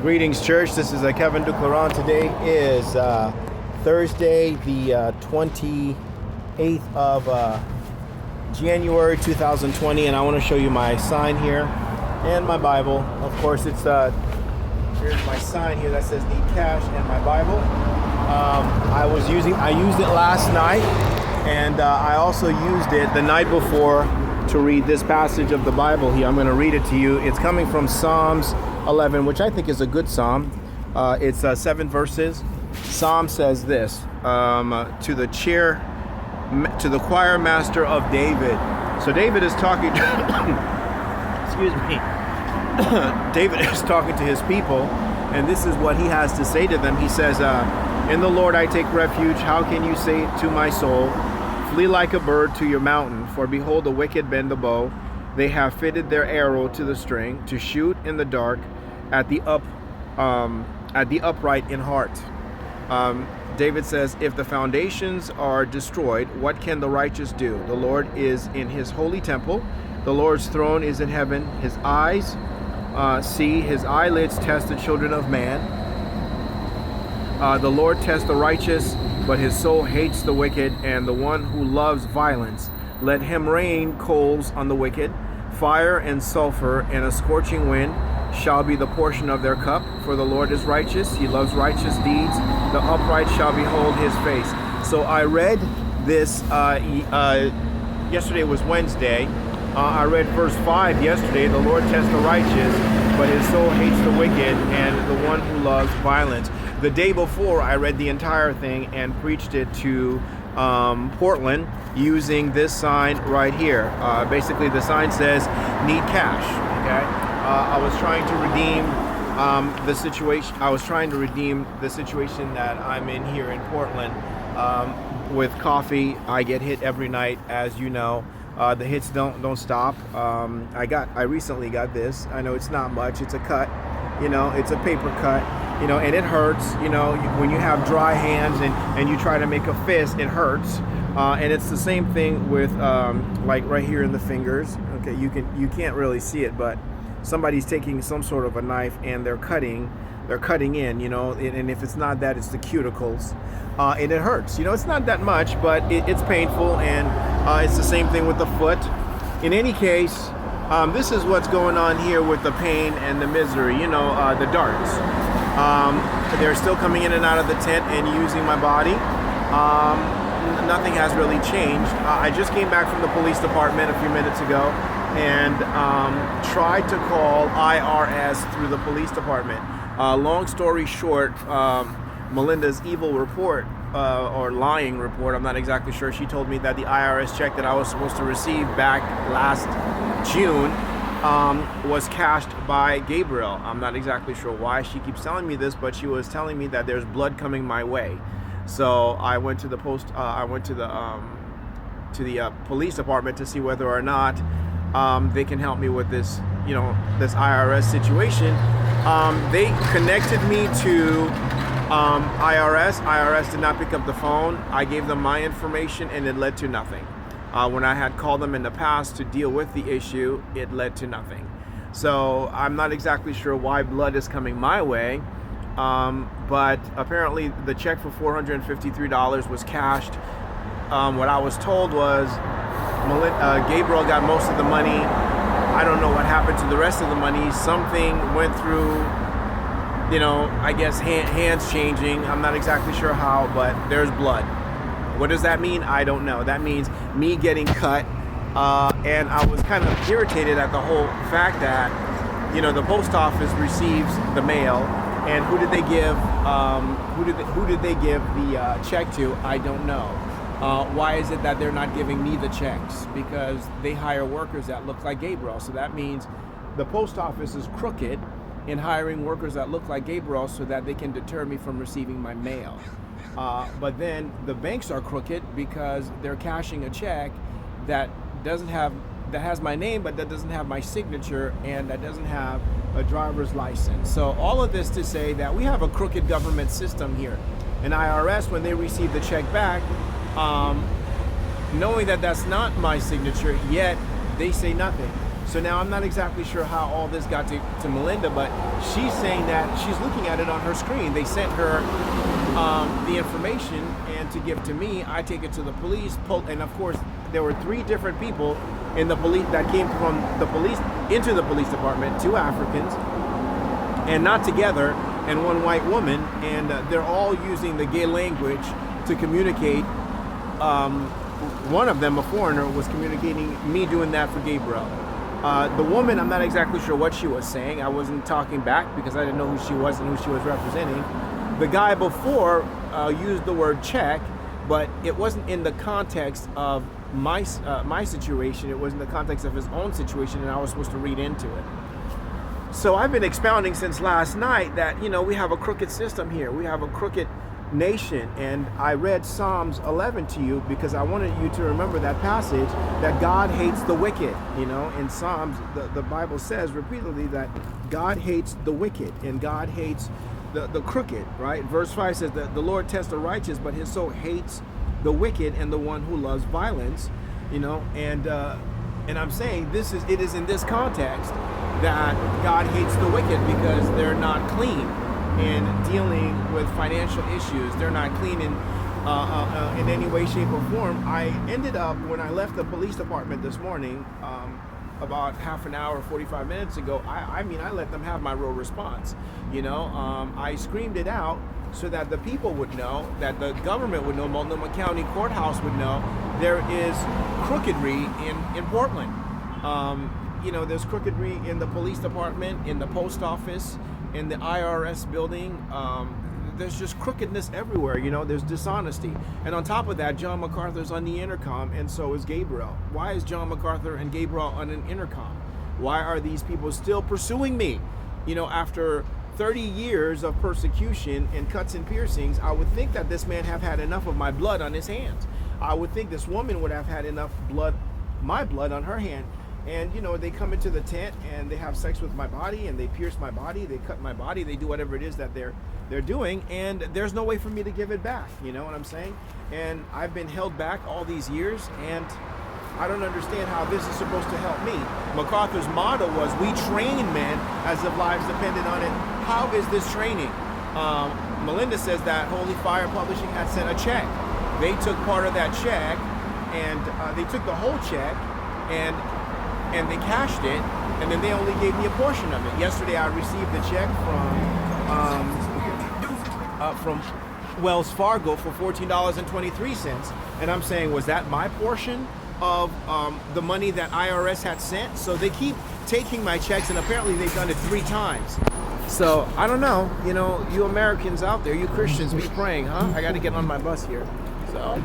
Greetings, church. This is Kevin Duclairon. Today is Thursday, the 28th of January 2020, and I want to show you my sign here and my Bible. Of course, it's here's my sign here that says "Need Cash" and my Bible. I used it last night, and I also used it the night before to read this passage of the Bible here. I'm going to read it to you. It's coming from Psalms 11, which I think is a good psalm. It's 7 verses. Psalm says this, to the choir master of David. So David is talking excuse me. David is talking to his people, and this is what he has to say to them. He says, in the Lord I take refuge. How can you say to my soul, flee like a bird to your mountain? For behold, the wicked bend the bow. They have fitted their arrow to the string, to shoot in the dark at the upright in heart. David says, if the foundations are destroyed, what can the righteous do? The Lord is in his holy temple. The Lord's throne is in heaven. His eyes see, his eyelids test the children of man. The Lord tests the righteous, but his soul hates the wicked and the one who loves violence. Let him rain coals on the wicked. Fire and sulfur and a scorching wind shall be the portion of their cup. For the Lord is righteous. He loves righteous deeds. The upright shall behold his face. So I read this, yesterday was Wednesday. I read verse 5 yesterday. The Lord tests the righteous, but his soul hates the wicked and the one who loves violence. The day before, I read the entire thing and preached it to Portland using this sign right here. Basically, the sign says "Need Cash." Okay, I was trying to redeem the situation. I was trying to redeem the situation that I'm in here in Portland with coffee. I get hit every night, as you know. The hits don't stop. I recently got this. I know it's not much. It's a cut. You know, it's a paper cut. You know, and it hurts. You know, when you have dry hands and you try to make a fist, it hurts. And it's the same thing with like right here in the fingers. Okay, you can't really see it, but somebody's taking some sort of a knife and they're cutting in. You know, and if it's not that, it's the cuticles, and it hurts. You know, it's not that much, but it's painful, and it's the same thing with the foot. In any case, this is what's going on here with the pain and the misery. You know, the darts. They're still coming in and out of the tent and using my body. Nothing has really changed. I just came back from the police department a few minutes ago and tried to call IRS through the police department. Long story short, Melinda's evil report or lying report, I'm not exactly sure. She told me that the IRS check that I was supposed to receive back last June was cashed by Gabriel. I'm not exactly sure why she keeps telling me this, but she was telling me that there's blood coming my way. So I went to the police department to see whether or not they can help me with this, you know, this IRS situation. They connected me to IRS. IRS did not pick up the phone. I gave them my information and it led to nothing. When I had called them in the past to deal with the issue, it led to nothing. So I'm not exactly sure why blood is coming my way, but apparently the check for $453 was cashed. What I was told was Gabriel got most of the money. I don't know what happened to the rest of the money. Something went through, you know, I guess hands changing. I'm not exactly sure how, but there's blood. What does that mean? I don't know. That means me getting cut, and I was kind of irritated at the whole fact that, you know, the post office receives the mail, and who did they give? Who did they give the check to? I don't know. Why is it that they're not giving me the checks? Because they hire workers that look like Gabriel. So that means the post office is crooked in hiring workers that look like Gabriel so that they can deter me from receiving my mail. But then the banks are crooked because they're cashing a check that has my name, but that doesn't have my signature and that doesn't have a driver's license. So all of this to say that we have a crooked government system here. And IRS, when they receive the check back, knowing that that's not my signature, yet they say nothing. So now I'm not exactly sure how all this got to Melinda, but she's saying that she's looking at it on her screen. They sent her the information, and to give to me, I take it to the police. And of course, there were 3 different people in the police that came from the police into the police department, 2 Africans, and not together, and 1 white woman, and they're all using the gay language to communicate. One of them, a foreigner, was communicating me doing that for Gabriel. The woman, I'm not exactly sure what she was saying. I wasn't talking back because I didn't know who she was and who she was representing. The guy before used the word check, but it wasn't in the context of my situation. It was in the context of his own situation, and I was supposed to read into it. So I've been expounding since last night that, we have a crooked system here. We have a crooked nation. And I read Psalms 11 to you because I wanted you to remember that passage that God hates the wicked. In Psalms, the Bible says repeatedly that God hates the wicked and God hates the crooked, right? Verse 5 says that the Lord tests the righteous, but his soul hates the wicked and the one who loves violence, and I'm saying it is in this context that God hates the wicked because they're not clean in dealing with financial issues. They're not clean in any way, shape, or form. I ended up, when I left the police department this morning, about half an hour, 45 minutes ago, I let them have my real response. I screamed it out so that the people would know, that the government would know, Multnomah County Courthouse would know there is crookedry in Portland. There's crookedry in the police department, in the post office, in the IRS building. There's just crookedness everywhere. There's dishonesty. And on top of that, John MacArthur's on the intercom, and so is Gabriel. Why is John MacArthur and Gabriel on an intercom? Why are these people still pursuing me? After 30 years of persecution and cuts and piercings, I would think that this man have had enough of my blood on his hands. I would think this woman would have had enough blood, my blood on her hand. And, they come into the tent and they have sex with my body and they pierce my body, they cut my body, they do whatever it is that they're doing, and there's no way for me to give it back. You know what I'm saying? And I've been held back all these years, and I don't understand how this is supposed to help me. MacArthur's motto was, "We train men as if lives depended on it." How is this training? Melinda says that Holy Fire Publishing had sent a check. They took part of that check, and they took the whole check, and they cashed it, and then they only gave me a portion of it. Yesterday I received the check from Wells Fargo for $14.23, and I'm saying, was that my portion of the money that IRS had sent? So they keep taking my checks, and apparently they've done it 3 times. So I don't know, you Americans out there, you Christians, be praying, huh? I got to get on my bus here. So